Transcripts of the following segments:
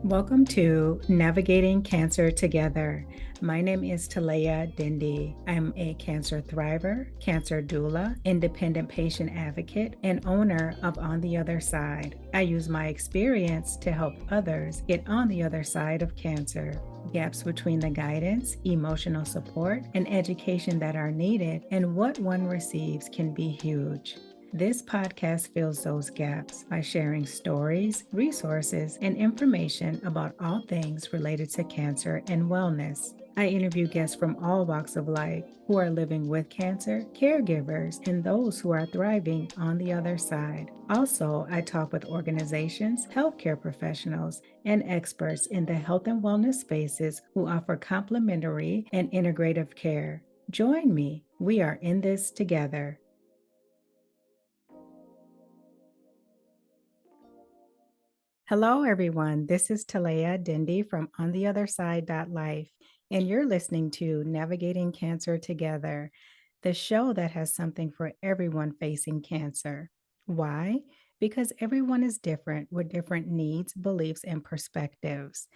Welcome to Navigating Cancer Together. My name is Talaya Dindi. I'm a cancer thriver, cancer doula, independent patient advocate, and owner of On the Other Side. I use my experience to help others get on the other side of cancer. Gaps between the guidance, emotional support, and education that are needed and what one receives can be huge. This podcast fills those gaps by sharing stories, resources, and information about all things related to cancer and wellness. I interview guests from all walks of life who are living with cancer, caregivers, and those who are thriving on the other side. Also, I talk with organizations, healthcare professionals, and experts in the health and wellness spaces who offer complementary and integrative care. Join me. We are in this together. Hello, everyone. This is Talaya Dindi from On the Other Side Life, and you're listening to Navigating Cancer Together, the show that has something for everyone facing cancer. Why? Because everyone is different with different needs, beliefs, and perspectives.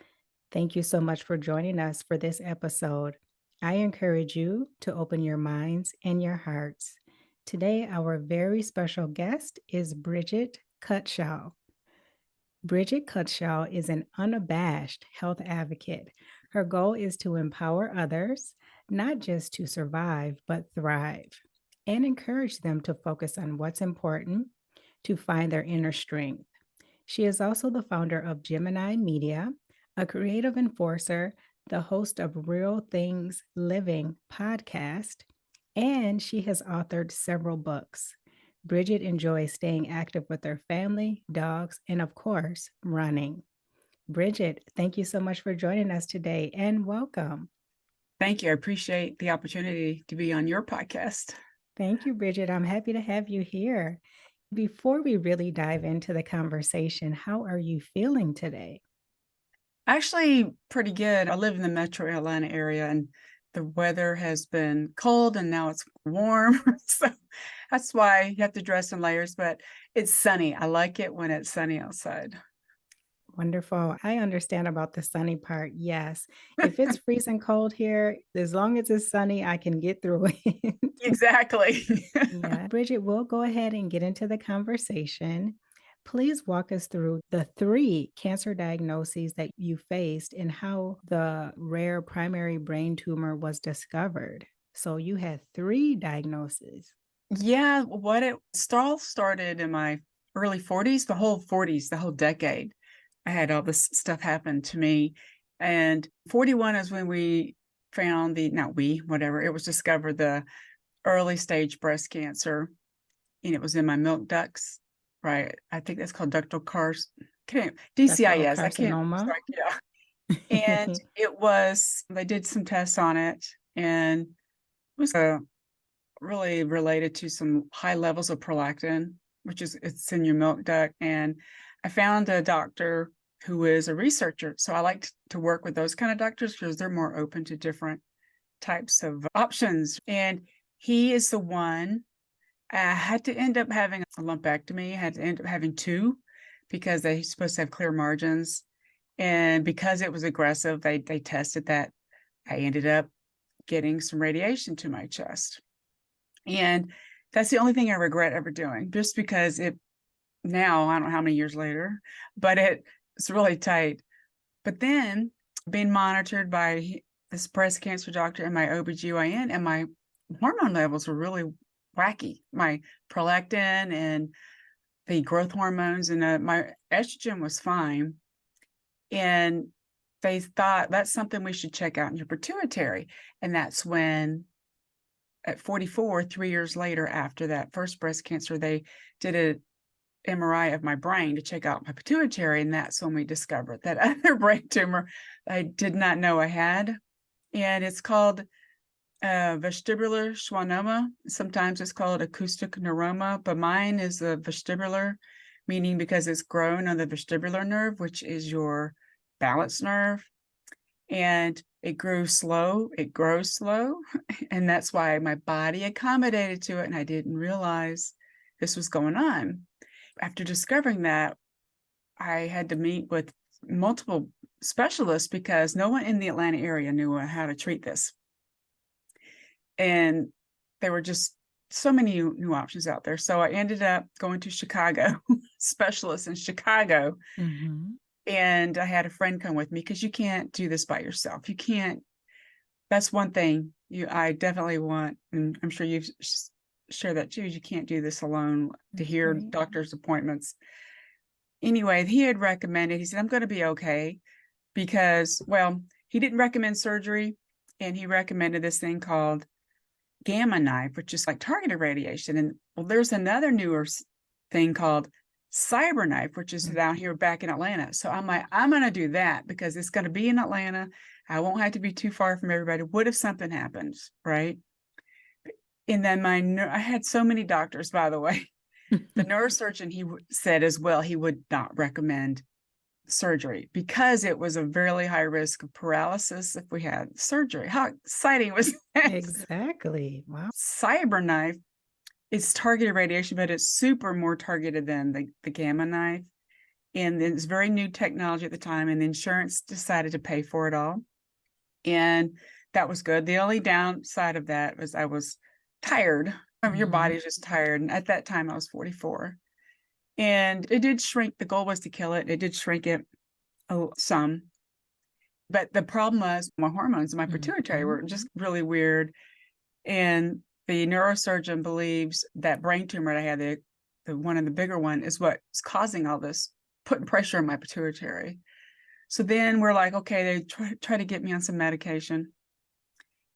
Thank you so much for joining us for this episode. I encourage you to open your minds and your hearts. Today, our very special guest is Brigitte Cutshall. Brigitte Cutshall is an unabashed health advocate. Her goal is to empower others, not just to survive, but thrive, and encourage them to focus on what's important to find their inner strength. She is also the founder of Gemini Media, a creative enforcer, the host of Real Things Living podcast, and she has authored several books. Brigitte enjoys staying active with her family, dogs, and of course, running. Brigitte, thank you so much for joining us today and welcome. Thank you. I appreciate the opportunity to be on your podcast. Thank you, Brigitte. I'm happy to have you here. Before we really dive into the conversation, how are you feeling today? Actually, pretty good. I live in the metro Atlanta area and the weather has been cold and now it's warm. So that's why you have to dress in layers, but it's sunny. I like it when it's sunny outside. Wonderful. I understand about the sunny part. Yes. If it's freezing cold here, as long as it's sunny, I can get through it. Exactly. Yeah. Brigitte, we'll go ahead and get into the conversation. Please walk us through the 3 cancer diagnoses that you faced and how the rare primary brain tumor was discovered. So you had 3 diagnoses. Yeah, what it all started in my early 40s, the whole 40s, the whole decade. I had all this stuff happen to me. And 41 is when we found it was discovered the early stage breast cancer. And it was in my milk ducts, right? I think that's called ductal DCIS. I can't, Carcinoma. sorry, yeah. And they did some tests on it and it was really related to some high levels of prolactin, it's in your milk duct. And I found a doctor who is a researcher. So I like to work with those kind of doctors because they're more open to different types of options. And he is the one. I had to end up having a lumpectomy. I had to end up having 2 because they're supposed to have clear margins. And because it was aggressive, they tested that. I ended up getting some radiation to my chest. And that's the only thing I regret ever doing, just because now, I don't know how many years later, but it's really tight. But then being monitored by this breast cancer doctor and my OBGYN, and my hormone levels were really wacky. My prolactin and the growth hormones and my estrogen was fine. And they thought that's something we should check out in your pituitary. And that's when at 44, 3 years later, after that first breast cancer, they did an MRI of my brain to check out my pituitary. And that's when we discovered that other brain tumor I did not know I had. And it's called vestibular schwannoma. Sometimes it's called acoustic neuroma, but mine is a vestibular, meaning because it's grown on the vestibular nerve, which is your balance nerve. And it grows slow. And that's why my body accommodated to it. And I didn't realize this was going on. After discovering that, I had to meet with multiple specialists because no one in the Atlanta area knew how to treat this. And there were just so many new options out there. So I ended up going to Chicago, specialists in Chicago. Mm-hmm. And I had a friend come with me because you can't do this by yourself. You can't. That's one thing I definitely want, and I'm sure you've shared that too, is you can't do this alone to That's hear right. doctor's appointments. Anyway, he had recommended, he said, I'm going to be okay because, well, he didn't recommend surgery, and he recommended this thing called gamma knife, which is like targeted radiation. And well, there's another newer thing called cyber knife, which is down here back in Atlanta. So I'm like, I'm going to do that because it's going to be in Atlanta. I won't have to be too far from everybody. What if something happens, right? And then I had so many doctors, by the way. The neurosurgeon, he said as well, he would not recommend surgery because it was a very high risk of paralysis if we had surgery. How exciting was that? Exactly. Wow. Cyber knife is targeted radiation, but it's super more targeted than the gamma knife. And it's very new technology at the time, and the insurance decided to pay for it all. And that was good. The only downside of that was I was tired. Your body's just tired. And at that time, I was 44. And it did shrink. The goal was to kill it. It did shrink it some. But the problem was my hormones and my pituitary were just really weird. And the neurosurgeon believes that brain tumor I had, the one and the bigger one, is what's causing all this, putting pressure on my pituitary. So then we're like, okay, they try to get me on some medication.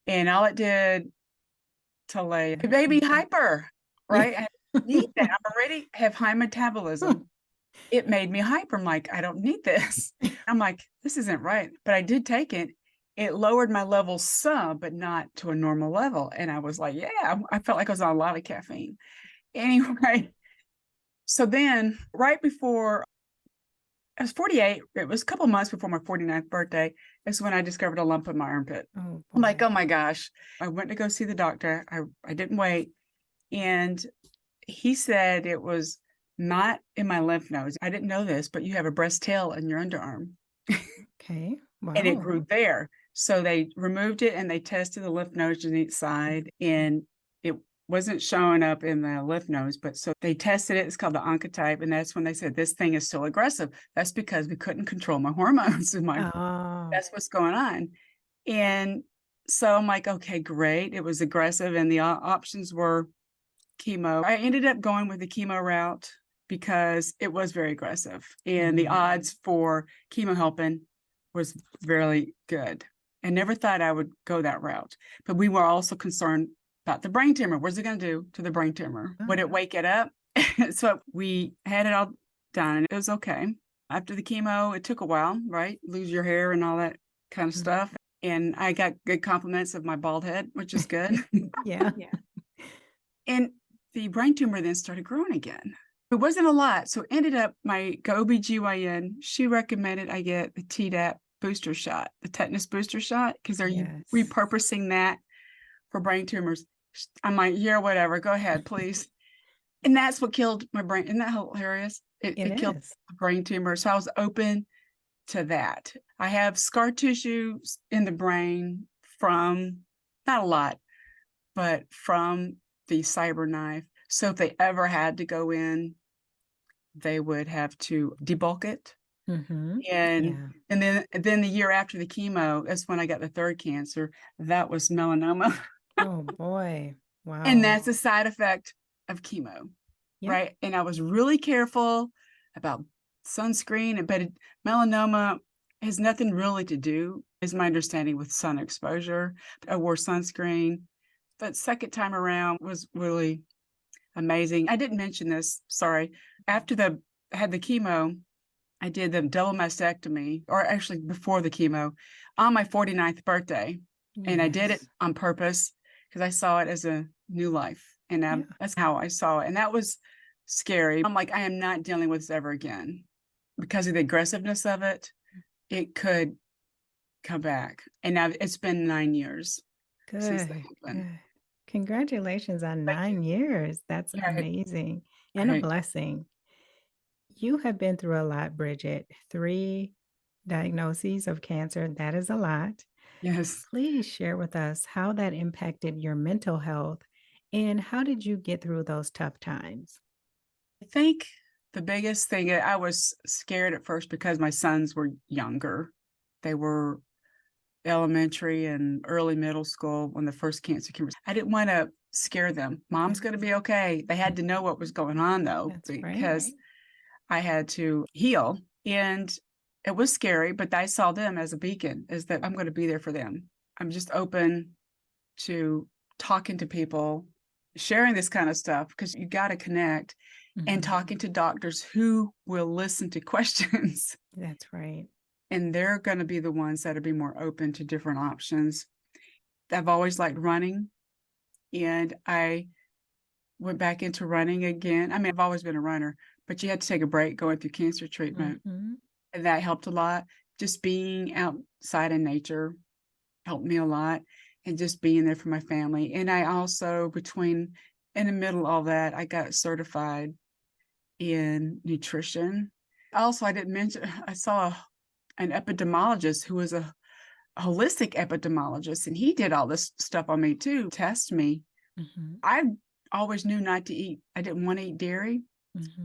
And all it did to lay baby hyper, right? I need that. I already have high metabolism. It made me hyper. I'm like, I don't need this. I'm like, this isn't right. But I did take it. It lowered my levels some, but not to a normal level. And I was like, yeah, I felt like I was on a lot of caffeine. Anyway, so then right before I was 48, it was a couple months before my 49th birthday, is when I discovered a lump in my armpit. Oh, I'm like, oh my gosh. I went to go see the doctor. I didn't wait. And he said it was not in my lymph nodes. I didn't know this, but you have a breast tail in your underarm. okay. Wow. And it grew there. So they removed it and they tested the lymph nodes on each side, and it wasn't showing up in the lymph nodes. But so they tested it. It's called the oncotype. And that's when they said, this thing is still aggressive. That's because we couldn't control my hormones. That's what's going on. And so I'm like, okay, great. It was aggressive. And the options were chemo. I ended up going with the chemo route because it was very aggressive. And the odds for chemo helping was very good. I never thought I would go that route. But we were also concerned about the brain tumor. What's it going to do to the brain tumor? Would it wake it up? So we had it all done, and it was okay. After the chemo, it took a while, right? Lose your hair and all that kind of stuff. And I got good compliments of my bald head, which is good. Yeah. And the brain tumor then started growing again. It wasn't a lot. So ended up my OBGYN, she recommended I get the Tdap booster shot, the tetanus booster shot, because they're repurposing that for brain tumors. I'm like, yeah, whatever. Go ahead, please. And that's what killed my brain. Isn't that hilarious? It killed the brain tumor. So I was open to that. I have scar tissue in the brain from, not a lot, but from the cyber knife. So if they ever had to go in, they would have to debulk it. And then the year after the chemo, that's when I got the third cancer. That was melanoma. Oh boy. Wow. And that's a side effect of chemo. Right. And I was really careful about sunscreen, but melanoma has nothing really to do, is my understanding, with sun exposure. I wore sunscreen. But second time around was really amazing. I didn't mention this, sorry. After I had the chemo, I did the double mastectomy, or actually before the chemo, on my 49th birthday. And I did it on purpose because I saw it as a new life. And that's how I saw it. And that was scary. I'm like, I am not dealing with this ever again. Because of the aggressiveness of it, it could come back. And now it's been 9 years. Good. Congratulations on 9 years. That's amazing and a blessing. You have been through a lot, Brigitte. 3 diagnoses of cancer. That is a lot. Yes. Please share with us how that impacted your mental health and how did you get through those tough times? I think the biggest thing, I was scared at first because my sons were younger. They were elementary and early middle school when the first cancer came. I didn't want to scare them. Mom's Yeah, going to be okay. They had to know what was going on though, that's right. because I had to heal. And it was scary, but I saw them as a beacon, is that I'm going to be there for them. I'm just open to talking to people, sharing this kind of stuff, because you got to connect and Mhm. talking to doctors who will listen to questions. That's right. And they're going to be the ones that'll be more open to different options. I've always liked running, and I went back into running again. I mean, I've always been a runner, but you had to take a break going through cancer treatment. Mhm. And that helped a lot. Just being outside in nature helped me a lot, and just being there for my family. And I also, in the middle of all that, I got certified in nutrition. Also, I didn't mention, I saw an epidemiologist who was a holistic epidemiologist, and he did all this stuff on me too, test me. Mhm. I always knew not to eat, I didn't want to eat dairy,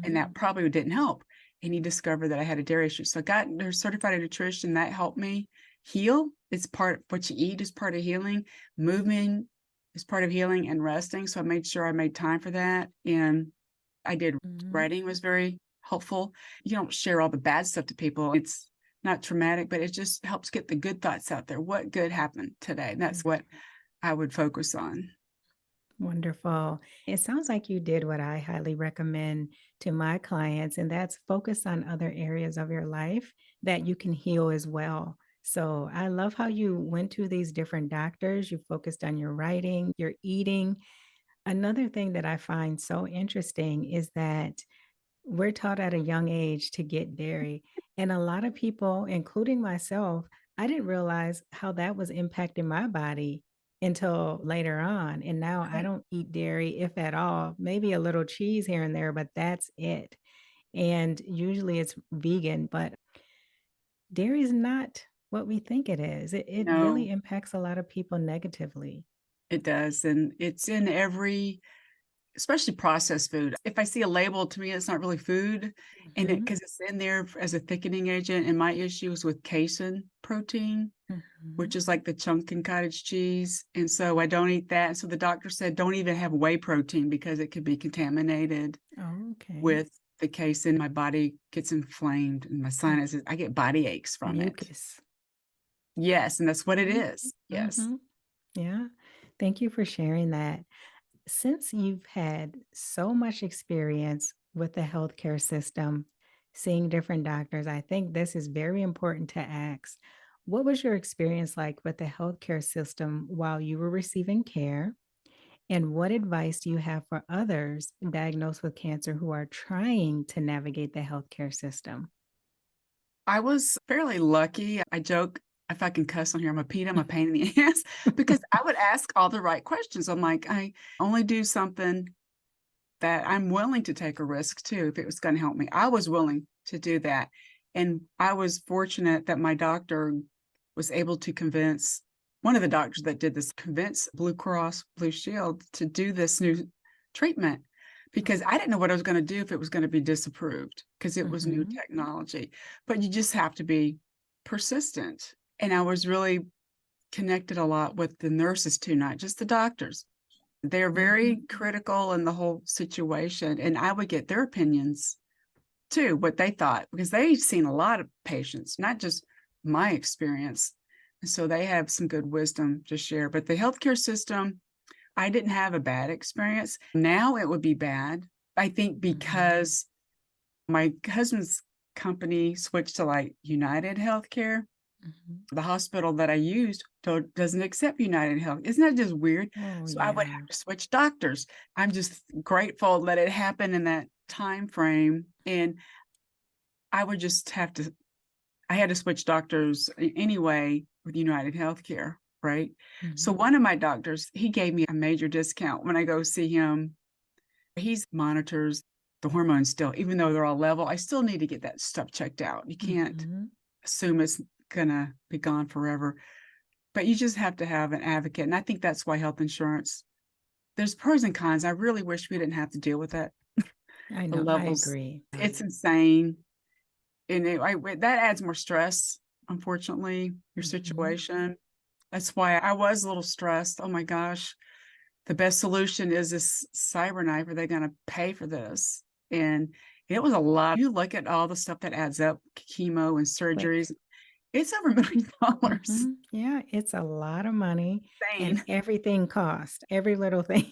and Mhm. that probably didn't help. And he discovered that I had a dairy issue. So I got their certified in nutrition. That helped me heal. It's part, what you eat is part of healing. Movement is part of healing, and resting. So I made sure I made time for that. And I did. Mhm. Writing was very helpful. You don't share all the bad stuff to people. It's not traumatic, but it just helps get the good thoughts out there. What good happened today? And that's what I would focus on. Wonderful. It sounds like you did what I highly recommend to my clients, and that's focus on other areas of your life that you can heal as well. So I love how you went to these different doctors. You focused on your writing, your eating. Another thing that I find so interesting is that we're taught at a young age to get dairy. And a lot of people, including myself, I didn't realize how that was impacting my body until later on. And now I Right. don't eat dairy, if at all, maybe a little cheese here and there, but that's it. And usually it's vegan, but dairy is not what we think it is. It really No, impacts a lot of people negatively. it does. And it's in every, especially processed food. If I see a label, to me, it's not really food. And Mhm, because it's in there as a thickening agent. And my issue is with casein protein, mhm. which is like the chunk in cottage cheese. And so I don't eat that. And so the doctor said, don't even have whey protein because it could be contaminated Oh, okay. with the casein. My body gets inflamed and my sinuses, I get body aches from it. Mucus. Yes. And that's what it Mhm, is. Yes. mhm. Yeah. Thank you for sharing that. Since you've had so much experience with the healthcare system, seeing different doctors, I think this is very important to ask. What was your experience like with the healthcare system while you were receiving care? And what advice do you have for others diagnosed with cancer who are trying to navigate the healthcare system? I was fairly lucky. I joke, if I can cuss on here, I'm a pain in the ass, because I would ask all the right questions. I'm like, I only do something that I'm willing to take a risk too, if it was going to help me. I was willing to do that. And I was fortunate that my doctor was able to convince one of the doctors that did this, convince Blue Cross Blue Shield to do this new treatment, because I didn't know what I was going to do if it was going to be disapproved, because it was new Mhm, technology. But you just have to be persistent. And I was really connected a lot with the nurses too, not just the doctors. They're mhm, very critical in the whole situation, and I would get their opinions too, what they thought, because they've seen a lot of patients, not just my experience. And so they have some good wisdom to share. But the healthcare system, I didn't have a bad experience. Now it would be bad. I think mhm, because my husband's company switched to like United Healthcare. mhm. The hospital that I used doesn't accept United Health. Isn't that just weird? Oh, So I would yeah. have to switch doctors. I'm just grateful that it happened in that time frame. And I would just have to, I had to switch doctors anyway with United Healthcare, right? So Mhm. one of my doctors, he gave me a major discount when I go see him. He's monitors the hormones still, even though they're all level. I still need to get that stuff checked out. You can't Mhm. assume it's gonna be gone forever. But you just have to have an advocate. And I think that's why health insurance, there's pros and cons. I really wish we didn't have to deal with that. I The know, I levels, agree. it's insane. And that adds more stress, unfortunately, your Mhm. situation. That's why I was a little stressed. Oh my gosh. The best solution is this cyber knife. Are they going to pay for this? And it was a lot. You look at all the stuff that adds up, chemo and surgeries, Quick. it's over $1 million. Yeah, it's a lot of money and Insane. everything cost, every little thing.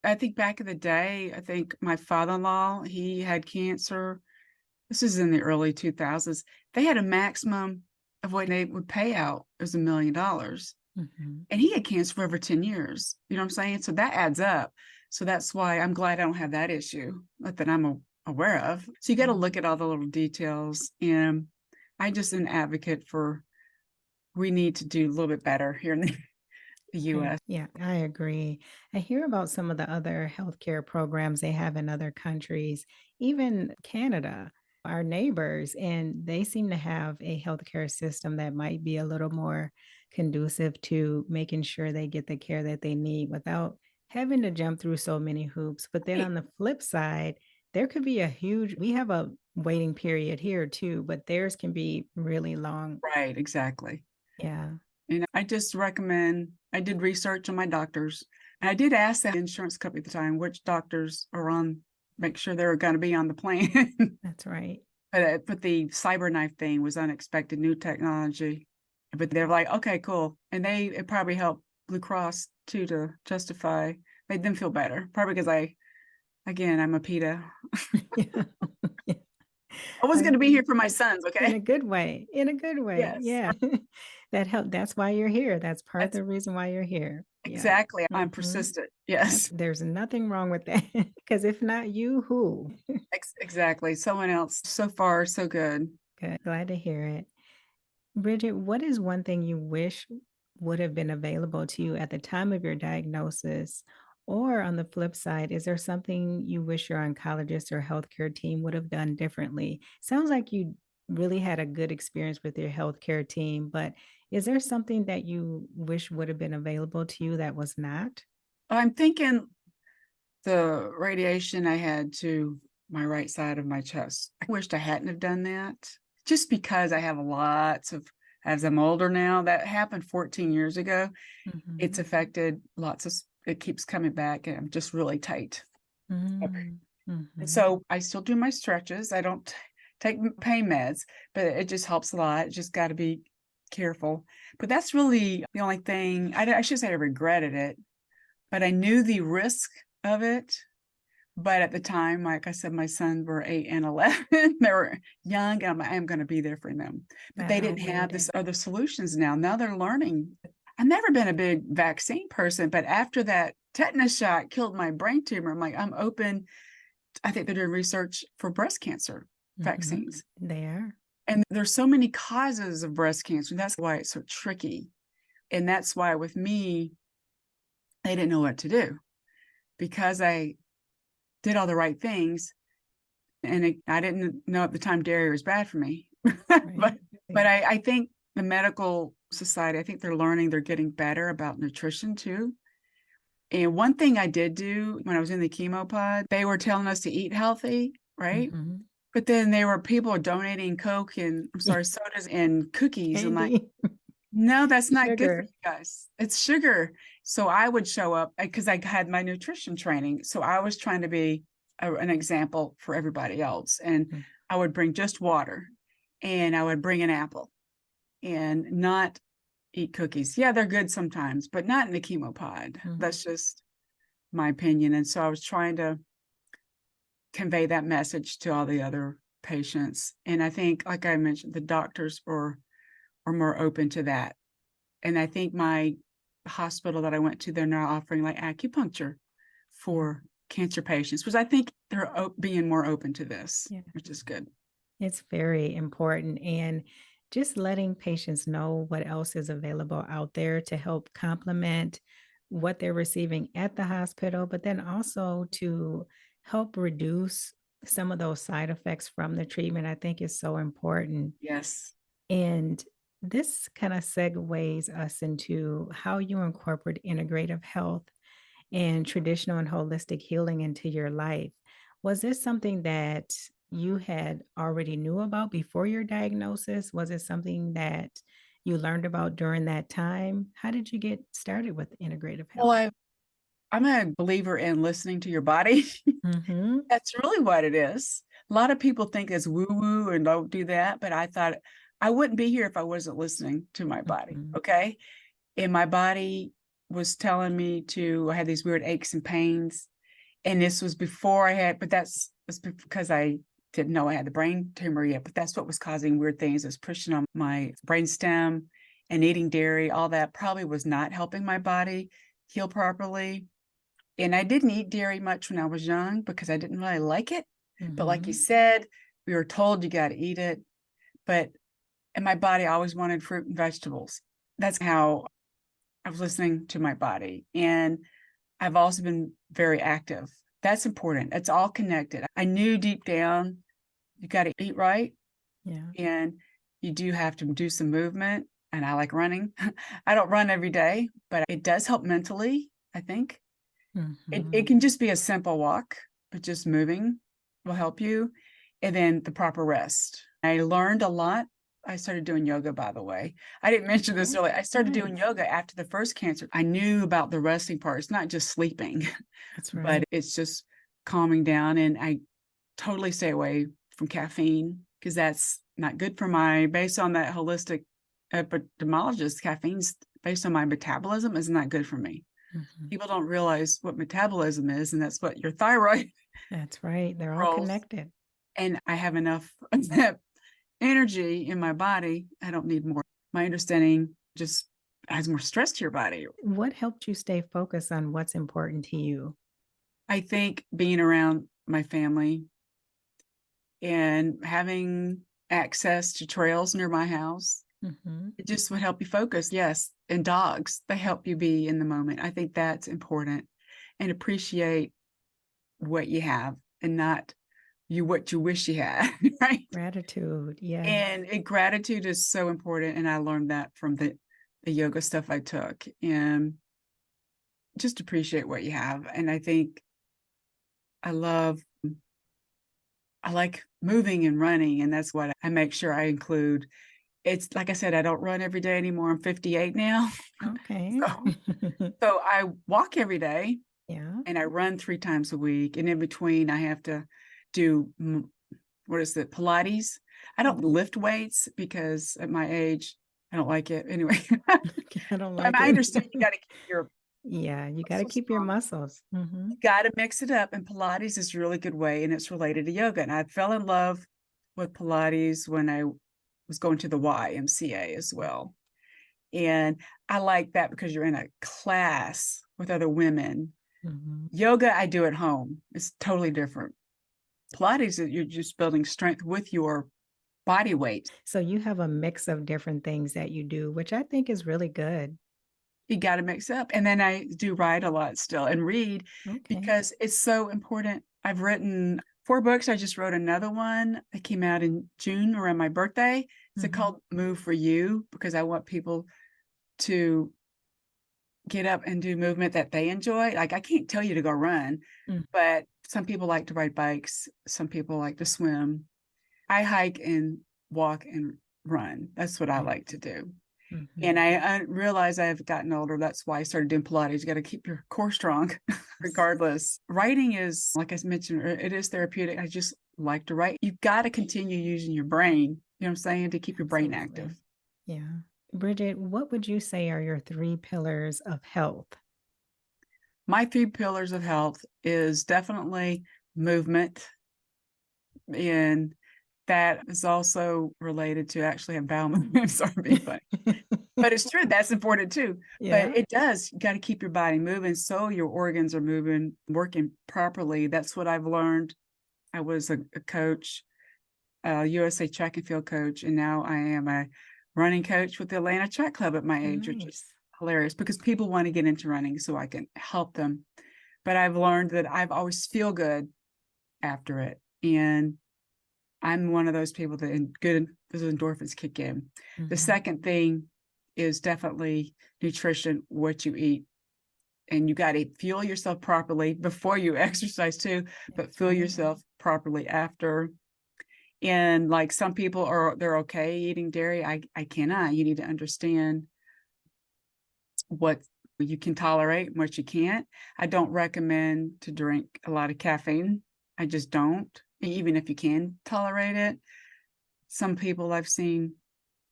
I think back in the day, I think my father-in-law, he had cancer. This is in the early 2000s. They had a maximum of what they would pay out as $1 million. Mhm. And he had cancer for over 10 years. You know what I'm saying? So that adds up. So that's why I'm glad I don't have that issue, not that I'm aware of. So you got to look at all the little details. And I just an advocate for we need to do a little bit better here in the US. Yeah, I agree. I hear about some of the other healthcare programs they have in other countries, even Canada, our neighbors, and they seem to have a healthcare system that might be a little more conducive to making sure they get the care that they need without having to jump through so many hoops. But then Right, on the flip side, there could be we have a waiting period here too, but theirs can be really long. right, exactly. Yeah. And I just recommend, I did research on my doctors. And I did ask the insurance company at the time which doctors are on, make sure they're going to be on the plan. That's right. But the cyber knife thing was unexpected new technology. But they're like, okay, cool. And it probably helped Blue Cross too to justify, made them feel better. Probably because again, I'm a PETA. Yeah. Yeah. I was going I to be here for my sons. in Okay. a good way, in a good way, Yes. yeah. That's why you're here, that's part of That's the reason why you're here. Yeah. exactly. I'm Mhm. persistent. Yes. There's nothing wrong with that. Because if not you, who? Exactly. Someone else. So far, so good. Good, glad to hear it. Bridget, what is one thing you wish would have been available to you at the time of your diagnosis? Or on the flip side, is there something you wish your oncologist or healthcare team would have done differently? Sounds like you really had a good experience with your healthcare team, but is there something that you wish would have been available to you that was not? I'm thinking the radiation I had to my right side of my chest. I wished I hadn't have done that just because I have lots of, as I'm older now, that happened 14 years ago. It's Mhm. affected lots of, it keeps coming back and I'm just really tight. Mm, And mhm. so I still do my stretches. I don't take pain meds, but it just helps a lot. Just got to be careful. But that's really the only thing I should say I regretted it, but I knew the risk of it. But at the time, like I said, my sons were 8 and 11. They were young, and I am going to be there for them. But they didn't have this other solutions now. Now they're learning. I've never been a big vaccine person, but after that tetanus shot killed my brain tumor, I'm like, I'm open. I think they're doing research for breast cancer Mhm. vaccines. There. And there's so many causes of breast cancer. That's why it's so tricky. And that's why with me, they didn't know what to do because I did all the right things. And I didn't know at the time dairy was bad for me. but Right. but I think the medical society, I think they're learning, they're getting better about nutrition too. And one thing I did do when I was in the chemo pod, they were telling us to eat healthy, right? Mhm. But then there were people donating Coke and I'm Yeah, sorry, sodas and cookies. And like, candy, no, that's not good for sugar. you guys. It's sugar. So I would show up because I had my nutrition training. So I was trying to be an example for everybody else. And Mm, I would bring just water and I would bring an apple and not eat cookies. Yeah, they're good sometimes, but not in the chemo pod. mm. That's just my opinion. And so I was trying to convey that message to all the other patients. And I think, like I mentioned, the doctors are more open to that. And I think my hospital that I went to, they're now offering like acupuncture Yeah, for cancer patients, which I think they're being more open to this, yeah. which is good. It's very important. And just letting patients know what else is available out there to help complement what they're receiving at the hospital, but then also to help reduce some of those side effects from the treatment, I think is so important. Yes. And this kind of segues us into how you incorporate integrative health and traditional and holistic healing into your life. Was this something that you had already knew about before your diagnosis? Was it something that you learned about during that time? How did you get started with integrative Well, health? I'm a believer in listening to your body. Mhm. That's really what it is. A lot of people think it's woo woo and don't do that, but I thought I wouldn't be here if I wasn't listening to my body. Mhm. Okay. And my body was telling me I had these weird aches and pains. And this was before but was because I didn't know I had the brain tumor yet, but that's what was causing weird things. It was pushing on my brain stem, and eating dairy, all that probably was not helping my body heal properly. And I didn't eat dairy much when I was young because I didn't really like it. But like you Mhm. said, we were told you got to eat it. And my body always wanted fruit and vegetables. That's how I was listening to my body. And I've also been very active. That's important. It's all connected. I knew deep down you got to eat right, Yeah. and you do have to do some movement. And I like running. I don't run every day, but it does help mentally, I think. It Mhm. can just be a simple walk, but just moving will help you. And then the proper rest. I learned a lot. I started doing yoga, by the way. I didn't mention this Okay. earlier. I started doing Nice. yoga after the first cancer. I knew about the resting part. It's not just sleeping, That's but right. it's just calming down. And I totally stay away from caffeine because that's not good for based on that holistic epidemiologist, caffeine's based on my metabolism is not good for me. Mhm. People don't realize what metabolism is, and that's what your thyroid That's right. They're all controls. connected. And I have enough of that energy in my body. I don't need more. My understanding just adds more stress to your body. What helped you stay focused on what's important to you? I think being around my family and having access to trails near my house, Mhm. it just would help you focus. Yes. And dogs, they help you be in the moment. I think that's important, and appreciate what you have and not what you wish you had. Right. Gratitude. Yes. And gratitude is so important. And I learned that from the yoga stuff I took, and just appreciate what you have. And I think I love, I like moving and running. And that's what I make sure I include. It's like I said, I don't run every day anymore. I'm 58 now. Okay. So, so I walk every day Yeah. and I run 3 times a week. And in between, I have to do what is it, Pilates. I don't lift weights because at my age, I don't like it anyway. I don't But like I it. understand you got to keep your Yeah, you gotta muscles keep your strong. muscles. Mhm. You got to mix it up, and Pilates is a really good way, and it's related to yoga. And I fell in love with Pilates when I was going to the YMCA as well. And I like that because you're in a class with other women. Mhm. Yoga, I do at home. It's totally different. Pilates, you're just building strength with your body weight. So you have a mix of different things that you do, which I think is really good. You got to mix up. And then I do write a lot still and read Okay. because it's so important. I've written 4 books. I just wrote another one that came out in June around my birthday. It's Mhm. called Move for You, because I want people to get up and do movement that they enjoy. Like, I can't tell you to go run, Mm. but some people like to ride bikes. Some people like to swim. I hike and walk and run. That's what I Right. like to do. And Mhm. I realize I've gotten older. That's why I started doing Pilates. You got to keep your core strong, regardless. Writing is, like I mentioned, it is therapeutic. I just like to write. You've got to continue using your brain, you know what I'm saying, to keep your brain active. Absolutely. Yeah. Bridget, what would you say are your 3 pillars of health? My 3 pillars of health is definitely movement, and that is also related to actually have bowel movements. Sorry, being funny. But it's true. That's important too. But Yeah. it does. You got to keep your body moving so your organs are moving, working properly. That's what I've learned. I was a coach, a USA track and field coach, and now I am a running coach with the Atlanta Track Club at my age, which is Nice. hilarious because people want to get into running so I can help them. But I've learned that I've always feel good after it. And I'm one of those people that those endorphins kick in. The second thing is definitely nutrition, what you eat. And you got to fuel yourself properly before you exercise too, but fuel yourself properly after. And like some people they're okay eating dairy. I cannot. You need to understand what you can tolerate and what you can't. I don't recommend to drink a lot of caffeine. I just don't, even if you can tolerate it. Some people I've seen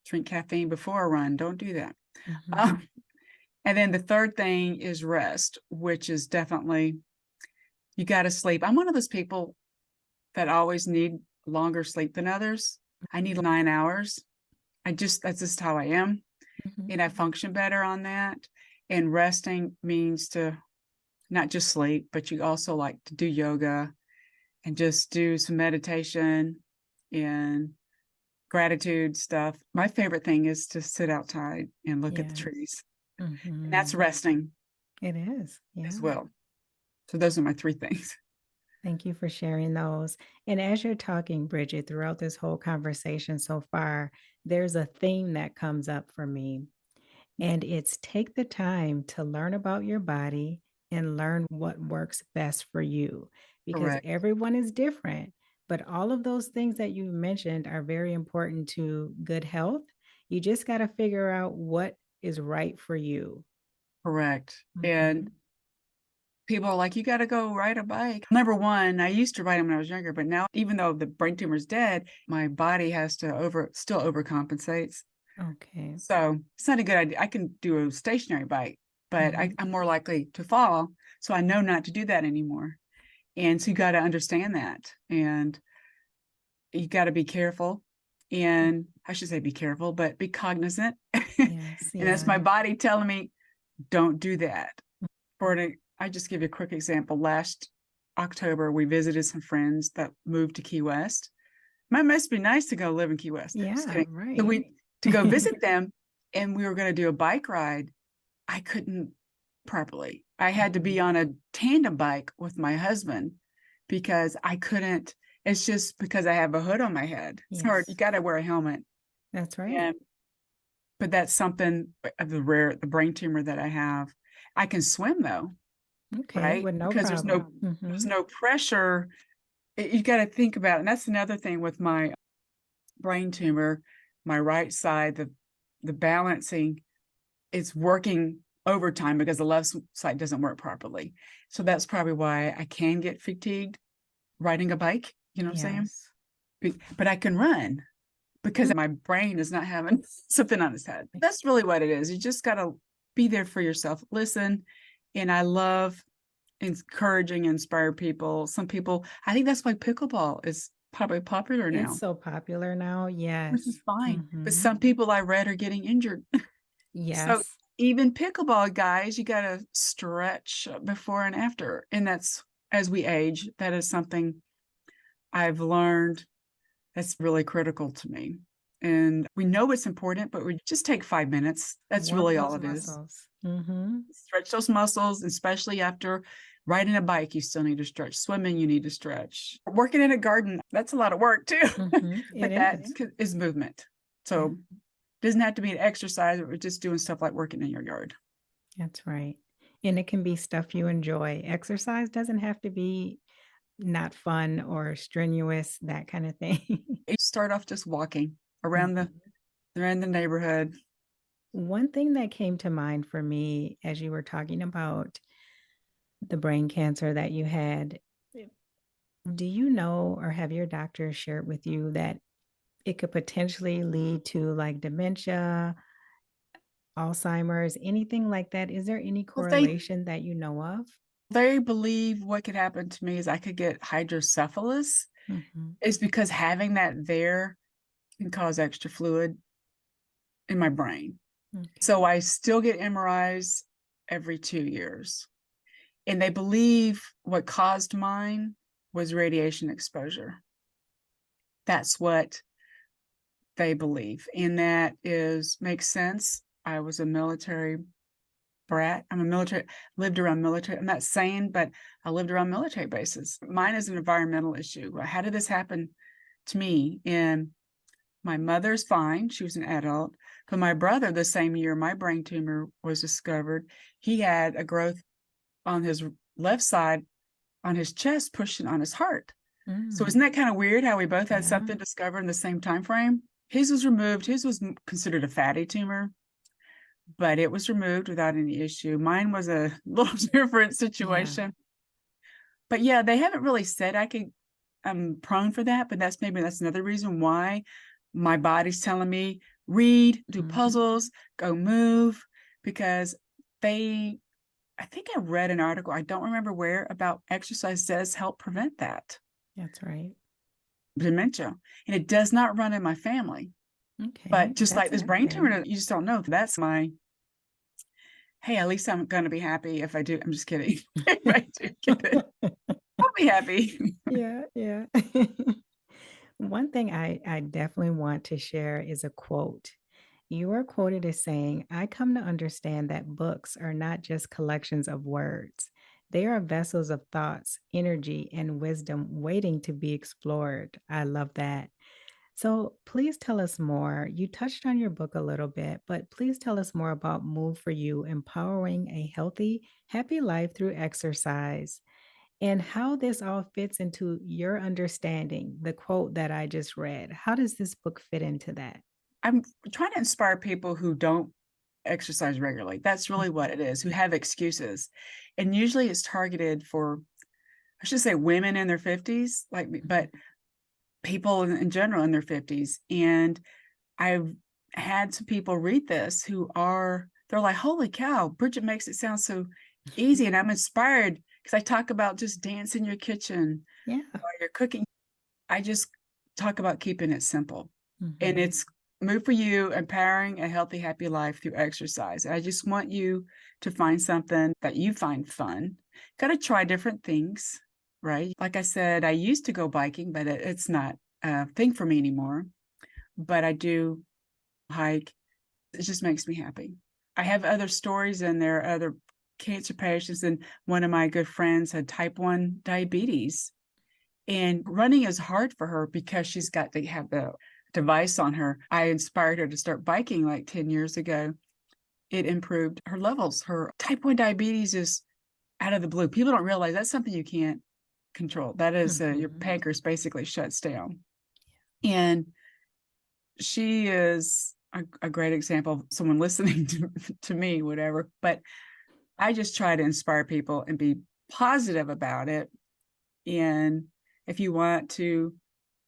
drink caffeine before a run. Don't do that. And then the third thing is rest, which is definitely, you got to sleep. I'm one of those people that always need longer sleep than others. I need 9 hours. That's just how I am. And I function better on that. And resting means to not just sleep, but you also like to do yoga and just do some meditation and gratitude stuff. My favorite thing is to sit outside and look at the trees. And that's resting. It is. Yeah. As well. So those are my 3 things. Thank you for sharing those. And as you're talking, Bridget, throughout this whole conversation so far, there's a theme that comes up for me. And it's take the time to learn about your body and learn what works best for you because Correct. everyone is different. But all of those things that you mentioned are very important to good health. You just got to figure out what is right for you. Correct. And people are like, you got to go ride a bike. Number one, I used to ride them when I was younger, but now, even though the brain tumor is dead, my body has to still overcompensates. Okay. So it's not a good idea. I can do a stationary bike, but I'm more likely to fall. So I know not to do that anymore. And so you got to understand that. And you got to be careful. And I should say be careful, but be cognizant. Yes. And that's my body telling me, don't do that. I just give you a quick example. Last October, we visited some friends that moved to Key West. It must be nice to go live in Key West. Yeah, right. So to go visit them, and we were going to do a bike ride. I couldn't properly. I had to be on a tandem bike with my husband because I couldn't. It's just because I have a hood on my head. It's hard. You got to wear a helmet. That's right. But that's something of the brain tumor that I have. I can swim though. Okay, Right? with no Because problem. there's no pressure. You got to think about it. And that's another thing with my brain tumor, my right side, the balancing, it's working overtime because the left side doesn't work properly. So that's probably why I can get fatigued riding a bike. You know what I'm saying? But I can run because my brain is not having something on its head. That's really what it is. You just got to be there for yourself. Listen. And I love encouraging, inspire people. Some people, I think that's why pickleball is probably popular now. It's so popular now. Yes. Which is fine. But some people I read are getting injured. Yes. So even pickleball guys, you got to stretch before and after. And that's, as we age, that is something I've learned that's really critical to me. And we know it's important, but we just take 5 minutes. That's really all it is. Stretch those muscles, especially after riding a bike, you still need to stretch. Swimming, you need to stretch. Working in a garden, that's a lot of work too. But that is movement. So it doesn't have to be an exercise, we're just doing stuff like working in your yard. That's right. And it can be stuff you enjoy. Exercise doesn't have to be not fun or strenuous, that kind of thing. You start off just walking around the neighborhood. One thing that came to mind for me as you were talking about the brain cancer that you had, do you know or have your doctor shared with you that it could potentially lead to like dementia, Alzheimer's, anything like that? Is there any correlation that you know of? They believe what could happen to me is I could get hydrocephalus. It's because having that there can cause extra fluid in my brain. So I still get MRIs every 2 years. And they believe what caused mine was radiation exposure. That's what they believe. And that makes sense. I was a military brat. I'm a military, lived around military. I'm not saying, but I lived around military bases. Mine is an environmental issue. How did this happen to me? And my mother's fine. She was an adult. But my brother, the same year my brain tumor was discovered, he had a growth on his left side on his chest, pushing on his heart. So isn't that kind of weird how we both had something discovered in the same time frame? His was removed. His was considered a fatty tumor, but it was removed without any issue. Mine was a little different situation. Yeah. But yeah, they haven't really said I'm prone for that, but that's another reason why my body's telling me read, do puzzles, go move, because I think I read an article, I don't remember where, about exercise does help prevent that. That's right. Dementia. And it does not run in my family. Okay. But just like this brain tumor, you just don't know. That's hey, at least I'm going to be happy if I do. I'm just kidding. If I do get it, I'll be happy. Yeah. One thing I definitely want to share is a quote. You are quoted as saying, I come to understand that books are not just collections of words. They are vessels of thoughts, energy, and wisdom waiting to be explored. I love that. So please tell us more. You touched on your book a little bit, but please tell us more about Move for You, empowering a healthy, happy life through exercise, and how this all fits into your understanding, the quote that I just read. How does this book fit into that? I'm trying to inspire people who don't exercise regularly. That's really what it is, who have excuses. And usually it's targeted for, I should say, women in their 50s, like me, but people in general in their 50s. And I've had some people read this they're like, holy cow, Bridget makes it sound so easy. And I'm inspired because I talk about just dance in your kitchen while you're cooking. I just talk about keeping it simple. And it's Move for You, empowering a healthy, happy life through exercise. I just want you to find something that you find fun. Got to try different things, right? Like I said, I used to go biking, but it's not a thing for me anymore. But I do hike. It just makes me happy. I have other stories in there, other cancer patients, and one of my good friends had type 1 diabetes. And running is hard for her because she's got to have the device on her. I inspired her to start biking like 10 years ago. It improved her levels. Her type 1 diabetes is out of the blue. People don't realize that's something you can't control. That is your pancreas basically shuts down. And she is a great example of someone listening to me, whatever. But I just try to inspire people and be positive about it. And if you want to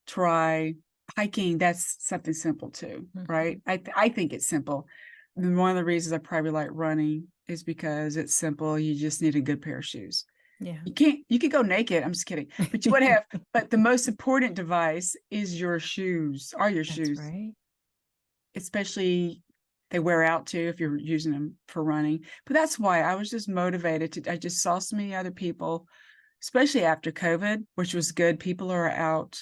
try hiking, that's something simple too, right? I think it's simple. And one of the reasons I probably like running is because it's simple. You just need a good pair of shoes. Yeah. You could go naked. I'm just kidding. But you would have, but the most important device is your shoes, shoes. Right. Especially they wear out too if you're using them for running. But that's why I was just motivated I just saw so many other people, especially after COVID, which was good. People are out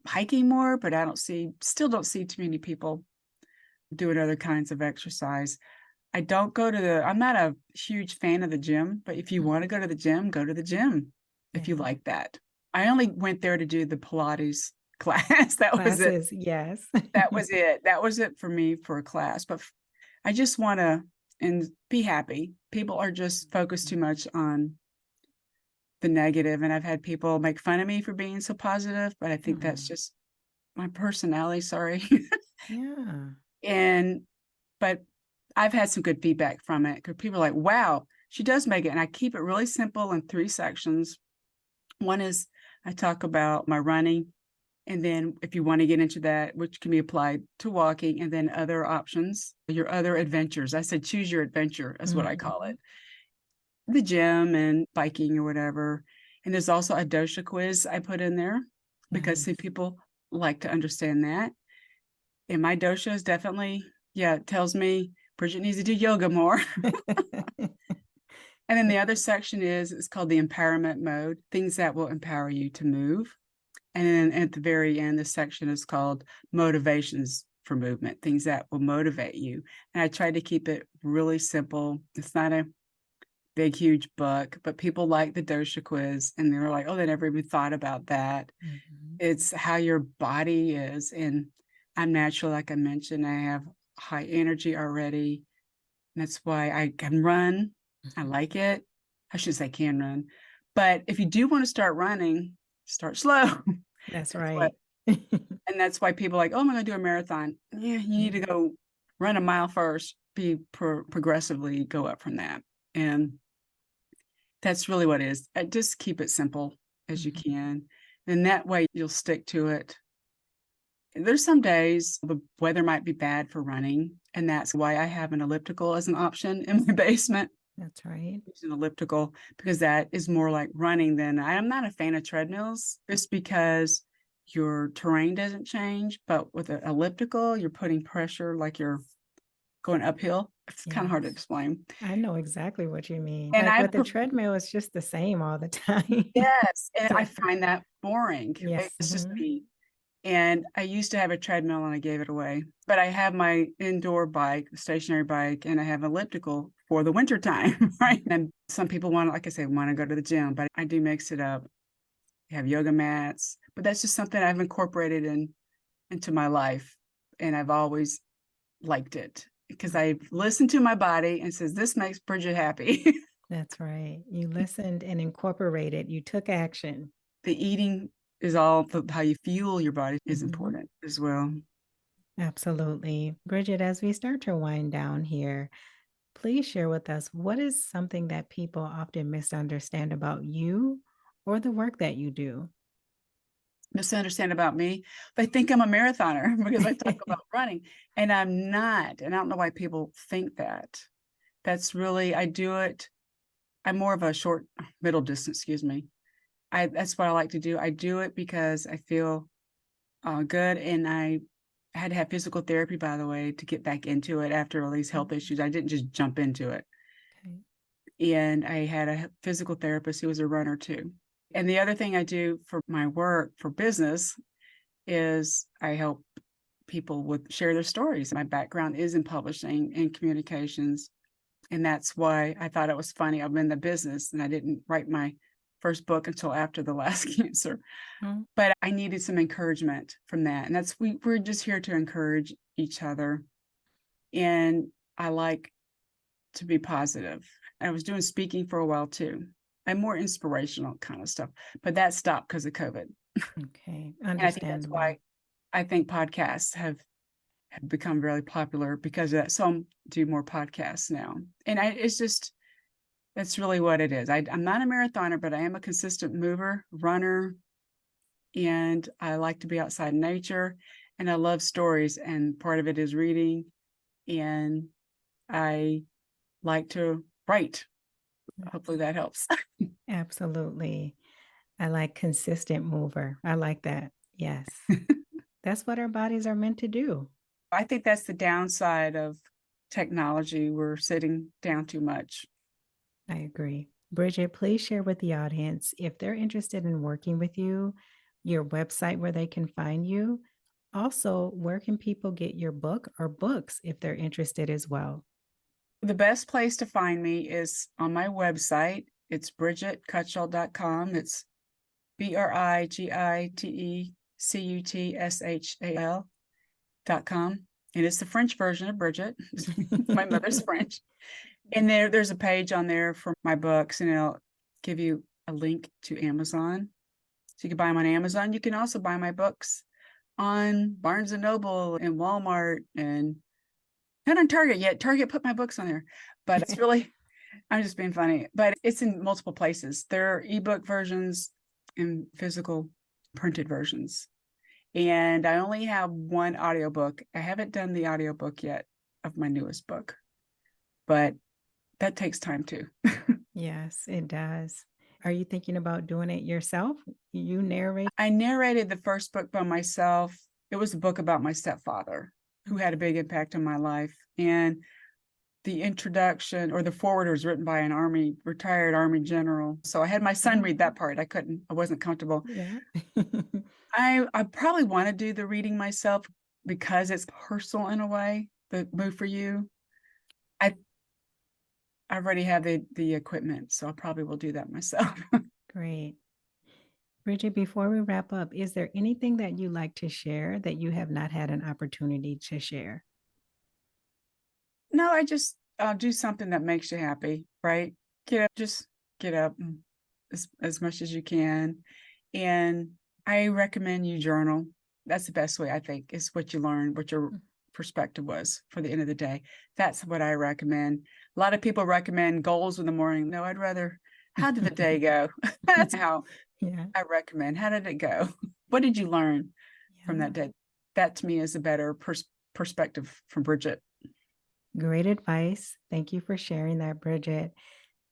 hiking more, but still don't see too many people doing other kinds of exercise. I'm not a huge fan of the gym, but if you want to go to the gym, go to the gym if you like that. I only went there to do the Pilates class. Was it. Yes. That was it. That was it for me for a class. But I just want to be happy. People are just focused too much on the negative. And I've had people make fun of me for being so positive, but I think that's just my personality. Sorry. Yeah. But I've had some good feedback from it because people are like, wow, she does make it. And I keep it really simple in 3 sections. One is I talk about my running. And then if you want to get into that, which can be applied to walking, and then other options, your other adventures. I said, choose your adventure is what I call it. The gym and biking or whatever. And there's also a dosha quiz I put in there because some people like to understand that. And my dosha is definitely, it tells me Bridget needs to do yoga more. And then the other section is called the empowerment mode, things that will empower you to move. And then at the very end, this section is called motivations for movement, things that will motivate you. And I try to keep it really simple. It's not a big, huge book, but people like the dosha quiz and they're like, oh, they never even thought about that. Mhm. It's how your body is. And I'm natural, like I mentioned, I have high energy already. That's why I can run. I like it. I should say can run. But if you do want to start running, start slow. That's That's what, right. and that's why people are like, oh, I'm going to do a marathon. Yeah, you need to go run a mile first, be progressively go up from that. And that's really what it is. Just keep it simple as you Mhm. can. And that way you'll stick to it. There's some days the weather might be bad for running, and that's why I have an elliptical as an option in my basement. That's right. Use an elliptical because that is more like running than I am not a fan of treadmills just because your terrain doesn't change. But with an elliptical, you're putting pressure like you're going uphill. It's kind of hard to Yes. explain. I know exactly what you mean. And Like I with the treadmill, it's just the same all the time. yes, and I Yeah. find that boring. Yes. It's just Mhm. me. And I used to have a treadmill and I gave it away. But I have my indoor bike, stationary bike, and I have elliptical for the winter time, right? And some people want, like I say, want to go to the gym, but I do mix it up. I have yoga mats, but that's just something I've incorporated into my life. And I've always liked it because I listened to my body and says, this makes Bridget happy. That's right. You listened and incorporated. You took action. The eating is all how you fuel your body is Mhm. important as well. Absolutely. Bridget, as we start to wind down here, please share with us what is something that people often misunderstand about you or the work that you do? Misunderstand about me. They think I'm a marathoner because I talk about running, and I'm not. And I don't know why people think that. That's really, I do it. I'm more of a short, middle distance, excuse me. That's what I like to do. I do it because I feel good. And I had to have physical therapy, by the way, to get back into it after all these health issues. I didn't just jump into it. Okay. And I had a physical therapist who was a runner too. And the other thing I do for my work for business is I help people with share their stories. My background is in publishing and communications. And that's why I thought it was funny. I'm in the business and I didn't write my first book until after the last cancer. Mm. But I needed some encouragement from that. And we're just here to encourage each other. And I like to be positive. I was doing speaking for a while too. I'm more inspirational kind of stuff, but that stopped because of COVID. Okay. And I think that's Understandable. why I think podcasts have become really popular because of that. So I'm do more podcasts now. And it's just, that's really what it is. I'm not a marathoner, but I am a consistent mover, runner, and I like to be outside in nature and I love stories. And part of it is reading. And I like to write. Hopefully that helps. Absolutely. I like consistent mover. I like that. Yes. That's what our bodies are meant to do. I think that's the downside of technology. We're sitting down too much. I agree. Bridget, please share with the audience if they're interested in working with you, your website where they can find you. Also, where can people get your book or books if they're interested as well? The best place to find me is on my website. It's BridgetteCutshall.com. It's BrigitteCutshall.com. And it's the French version of Bridget. My mother's French. And there's a page on there for my books, and it'll give you a link to Amazon. So you can buy them on Amazon. You can also buy my books on Barnes and Noble and Walmart and not on Target yet. Target put my books on there, but it's really, I'm just being funny, but it's in multiple places. There are ebook versions and physical printed versions. And I only have one audiobook. I haven't done the audiobook yet of my newest book, but that takes time too. Yes, it does. Are you thinking about doing it yourself? You narrate? I narrated the first book by myself. It was a book about my stepfather who had a big impact on my life. And the introduction or the foreword was written by an retired Army general. So I had my son read that part. I wasn't comfortable. Yeah. I probably want to do the reading myself. because it's personal in a way, the move for you, I already have the equipment, so I probably will do that myself. Great. Bridget, before we wrap up, is there anything that you like to share that you have not had an opportunity to share? No, I just do something that makes you happy, right? Just get up as much as you can. And I recommend you journal. That's the best way, I think, is what you learn, what your perspective was for the end of the day. That's what I recommend. A lot of people recommend goals in the morning. No, I'd rather, how did the day go? That's how Yeah. I recommend. How did it go? What did you learn from that day? That to me is a better perspective from Brigitte. Great advice. Thank you for sharing that, Bridget.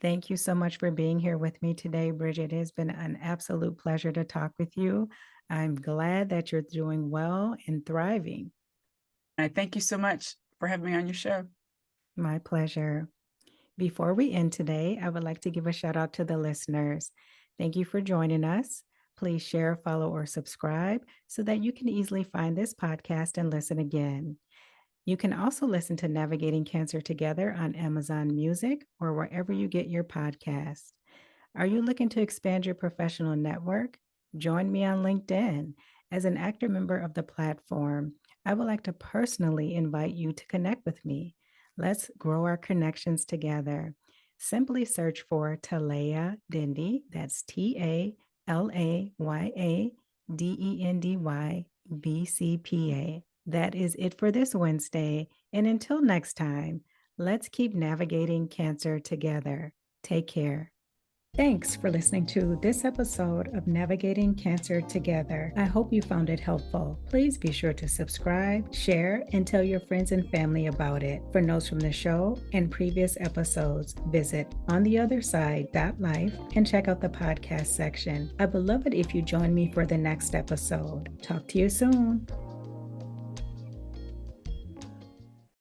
Thank you so much for being here with me today, Bridget. It has been an absolute pleasure to talk with you. I'm glad that you're doing well and thriving. I thank you so much for having me on your show. My pleasure. Before we end today, I would like to give a shout out to the listeners. Thank you for joining us. Please share, follow, or subscribe so that you can easily find this podcast and listen again. You can also listen to Navigating Cancer Together on Amazon Music or wherever you get your podcasts. Are you looking to expand your professional network? Join me on LinkedIn. As an active member of the platform, I would like to personally invite you to connect with me. Let's grow our connections together. Simply search for Talaya Dendy, that's TALAYADENDY That is it for this Wednesday. And until next time, let's keep navigating cancer together. Take care. Thanks for listening to this episode of Navigating Cancer Together. I hope you found it helpful. Please be sure to subscribe, share, and tell your friends and family about it. For notes from the show and previous episodes, visit ontheotherside.life and check out the podcast section. I would love it if you join me for the next episode. Talk to you soon.